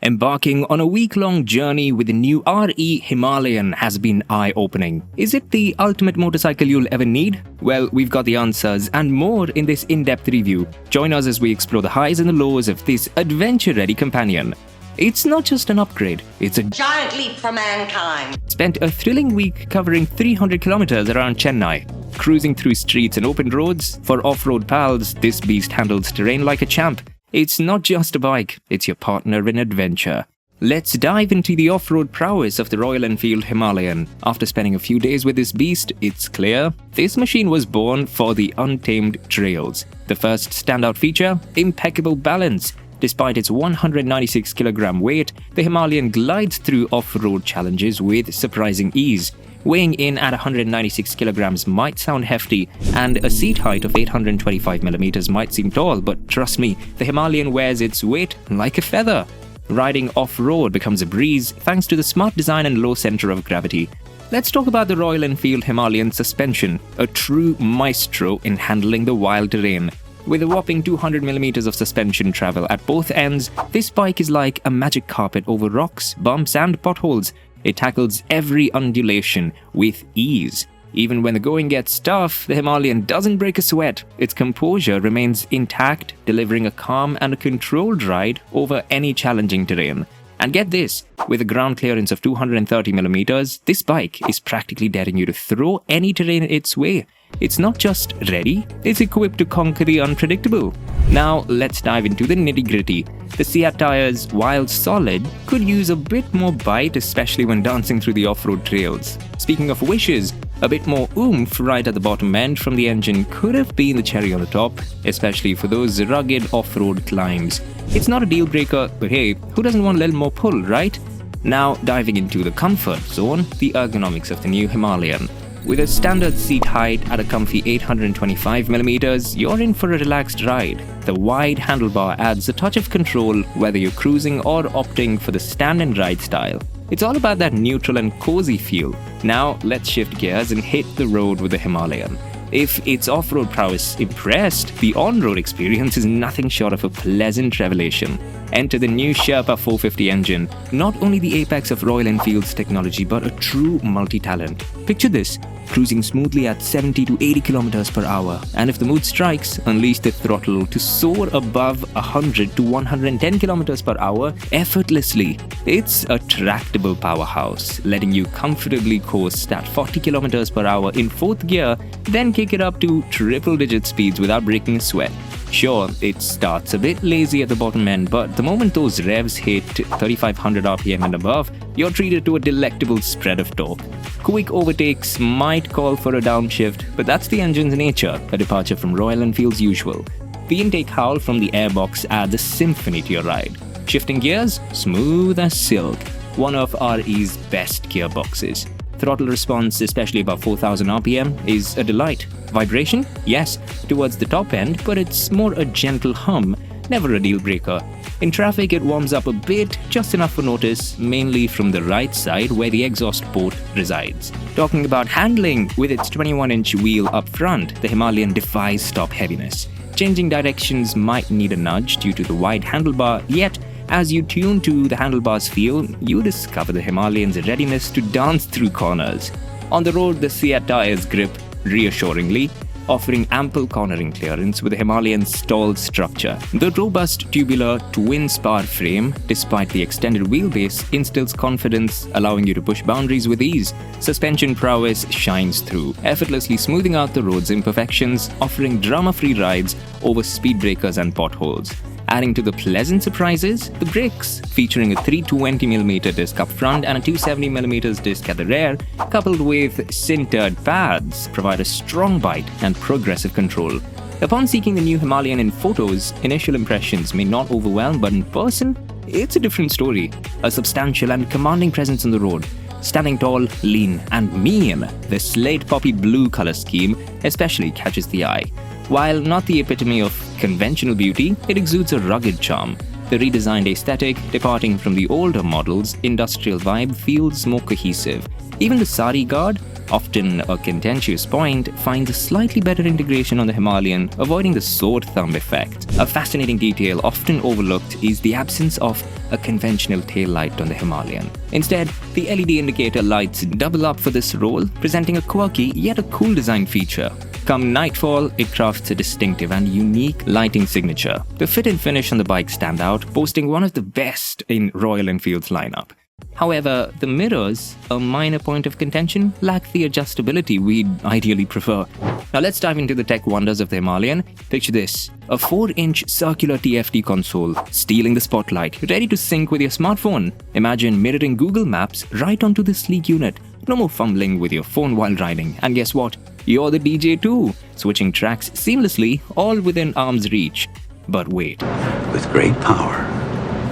Embarking on a week-long journey with the new RE Himalayan has been eye-opening. Is it the ultimate motorcycle you'll ever need? Well, we've got the answers and more in this in-depth review. Join us as we explore the highs and the lows of this adventure-ready companion. It's not just an upgrade, it's a giant leap for mankind. Spent a thrilling week covering 300 kilometers around Chennai. Cruising through streets and open roads, for off-road pals, this beast handles terrain like a champ. It's not just a bike, it's your partner in adventure. Let's dive into the off-road prowess of the Royal Enfield Himalayan. After spending a few days with this beast, it's clear this machine was born for the untamed trails. The first standout feature, impeccable balance. Despite its 196 kilogram weight, the Himalayan glides through off-road challenges with surprising ease. Weighing in at 196 kilograms might sound hefty, and a seat height of 825 millimeters might seem tall, but trust me, the Himalayan wears its weight like a feather. Riding off-road becomes a breeze thanks to the smart design and low center of gravity. Let's talk about the Royal Enfield Himalayan suspension, a true maestro in handling the wild terrain. With a whopping 200 millimeters of suspension travel at both ends, this bike is like a magic carpet over rocks, bumps, and potholes. It tackles every undulation with ease. Even when the going gets tough, the Himalayan doesn't break a sweat. Its composure remains intact, delivering a calm and a controlled ride over any challenging terrain. And get this, with a ground clearance of 230 millimeters, this bike is practically daring you to throw any terrain its way. It's not just ready, it's equipped to conquer the unpredictable. Now let's dive into the nitty-gritty. The Seat tires, while solid, could use a bit more bite, especially when dancing through the off-road trails. Speaking of wishes, a bit more oomph right at the bottom end from the engine could have been the cherry on the top, especially for those rugged off-road climbs. It's not a deal breaker, but hey, who doesn't want a little more pull, right? Now diving into the comfort zone, the ergonomics of the new Himalayan. With a standard seat height at a comfy 825 millimeters, you're in for a relaxed ride. The wide handlebar adds a touch of control whether you're cruising or opting for the stand and ride style. It's all about that neutral and cozy feel. Now let's shift gears and hit the road with the Himalayan. If its off-road prowess impressed, the on-road experience is nothing short of a pleasant revelation. Enter the new Sherpa 450 engine, not only the apex of Royal Enfield's technology but a true multi-talent. Picture this, cruising smoothly at 70 to 80 kilometers per hour, and if the mood strikes, unleash the throttle to soar above 100 to 110 kilometers per hour effortlessly. It's a tractable powerhouse, letting you comfortably coast at 40 kilometers per hour in fourth gear, then kick it up to triple-digit speeds without breaking a sweat. Sure, it starts a bit lazy at the bottom end, but the moment those revs hit 3500 RPM and above, you're treated to a delectable spread of torque. Quick overtakes might call for a downshift, but that's the engine's nature, a departure from Royal Enfield's usual. The intake howl from the airbox adds a symphony to your ride. Shifting gears, smooth as silk, one of RE's best gearboxes. Throttle response, especially above 4000 RPM, is a delight. Vibration? Yes, towards the top end, but it's more a gentle hum, never a deal breaker. In traffic, it warms up a bit, just enough for notice, mainly from the right side where the exhaust port resides. Talking about handling, with its 21-inch wheel up front, the Himalayan defies top heaviness. Changing directions might need a nudge due to the wide handlebar, yet as you tune to the handlebar's feel, you discover the Himalayan's readiness to dance through corners. On the road, the Seat tires grip reassuringly, offering ample cornering clearance with the Himalayan's stalled structure. The robust tubular twin-spar frame, despite the extended wheelbase, instills confidence, allowing you to push boundaries with ease. Suspension prowess shines through, effortlessly smoothing out the road's imperfections, offering drama-free rides over speed breakers and potholes. Adding to the pleasant surprises, the brakes, featuring a 320mm disc up front and a 270mm disc at the rear, coupled with sintered pads, provide a strong bite and progressive control. Upon seeking the new Himalayan in photos, initial impressions may not overwhelm, but in person, it's a different story. A substantial and commanding presence on the road. Standing tall, lean, and mean, the slate poppy blue color scheme especially catches the eye. While not the epitome of conventional beauty, it exudes a rugged charm. The redesigned aesthetic, departing from the older model's industrial vibe, feels more cohesive. Even the sari guard, often a contentious point, finds a slightly better integration on the Himalayan, avoiding the sore thumb effect. A fascinating detail often overlooked is the absence of a conventional tail light on the Himalayan. Instead, the LED indicator lights double up for this role, presenting a quirky yet a cool design feature. Come nightfall, it crafts a distinctive and unique lighting signature. The fit and finish on the bike stand out, boasting one of the best in Royal Enfield's lineup. However, the mirrors, a minor point of contention, lack the adjustability we'd ideally prefer. Now let's dive into the tech wonders of the Himalayan. Picture this, a 4-inch circular TFT console, stealing the spotlight, ready to sync with your smartphone. Imagine mirroring Google Maps right onto the sleek unit. No more fumbling with your phone while riding. And guess what? You're the DJ too, switching tracks seamlessly, all within arm's reach. But wait. With great power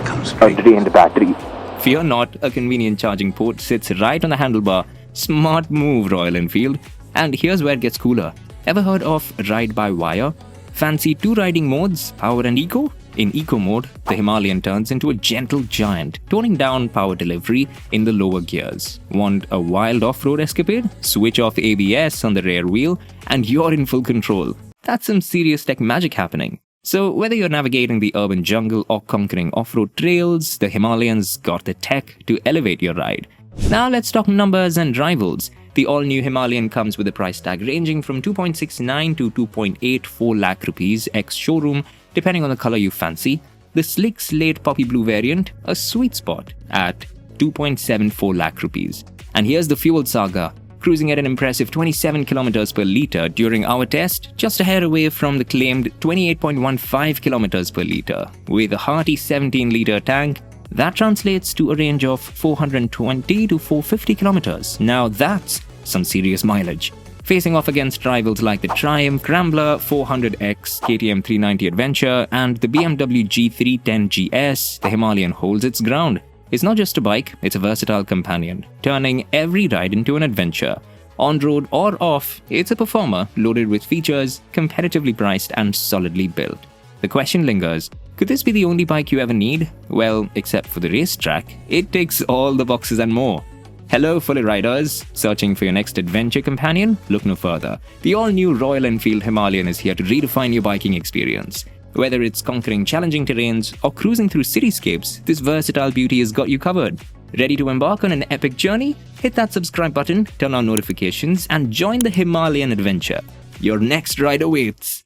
comes great drained battery. Fear not, a convenient charging port sits right on the handlebar. Smart move, Royal Enfield. And here's where it gets cooler. Ever heard of ride-by-wire? Fancy 2 riding modes, power and eco? In eco mode, the Himalayan turns into a gentle giant, toning down power delivery in the lower gears. Want a wild off-road escapade? Switch off ABS on the rear wheel and you're in full control. That's some serious tech magic happening. So whether you're navigating the urban jungle or conquering off-road trails, the Himalayan's got the tech to elevate your ride. Now let's talk numbers and rivals. The all-new Himalayan comes with a price tag ranging from 2.69 to 2.84 lakh rupees ex-showroom, depending on the color you fancy. The sleek slate poppy blue variant, a sweet spot at 2.74 lakh rupees. And here's the fuel saga, cruising at an impressive 27 kilometers per liter during our test, just a hair away from the claimed 28.15 kilometers per liter. With a hearty 17-liter tank, that translates to a range of 420 to 450 kilometers. Now that's some serious mileage. Facing off against rivals like the Triumph, Rambler 400X, KTM 390 Adventure, and the BMW G310 GS, the Himalayan holds its ground. It's not just a bike, it's a versatile companion, turning every ride into an adventure. On road or off, it's a performer loaded with features, competitively priced and solidly built. The question lingers, could this be the only bike you ever need? Well, except for the racetrack, it ticks all the boxes and more. Hello fully riders, searching for your next adventure companion? Look no further. The all-new Royal Enfield Himalayan is here to redefine your biking experience. Whether it's conquering challenging terrains or cruising through cityscapes, this versatile beauty has got you covered. Ready to embark on an epic journey? Hit that subscribe button, turn on notifications, and join the Himalayan adventure. Your next ride awaits.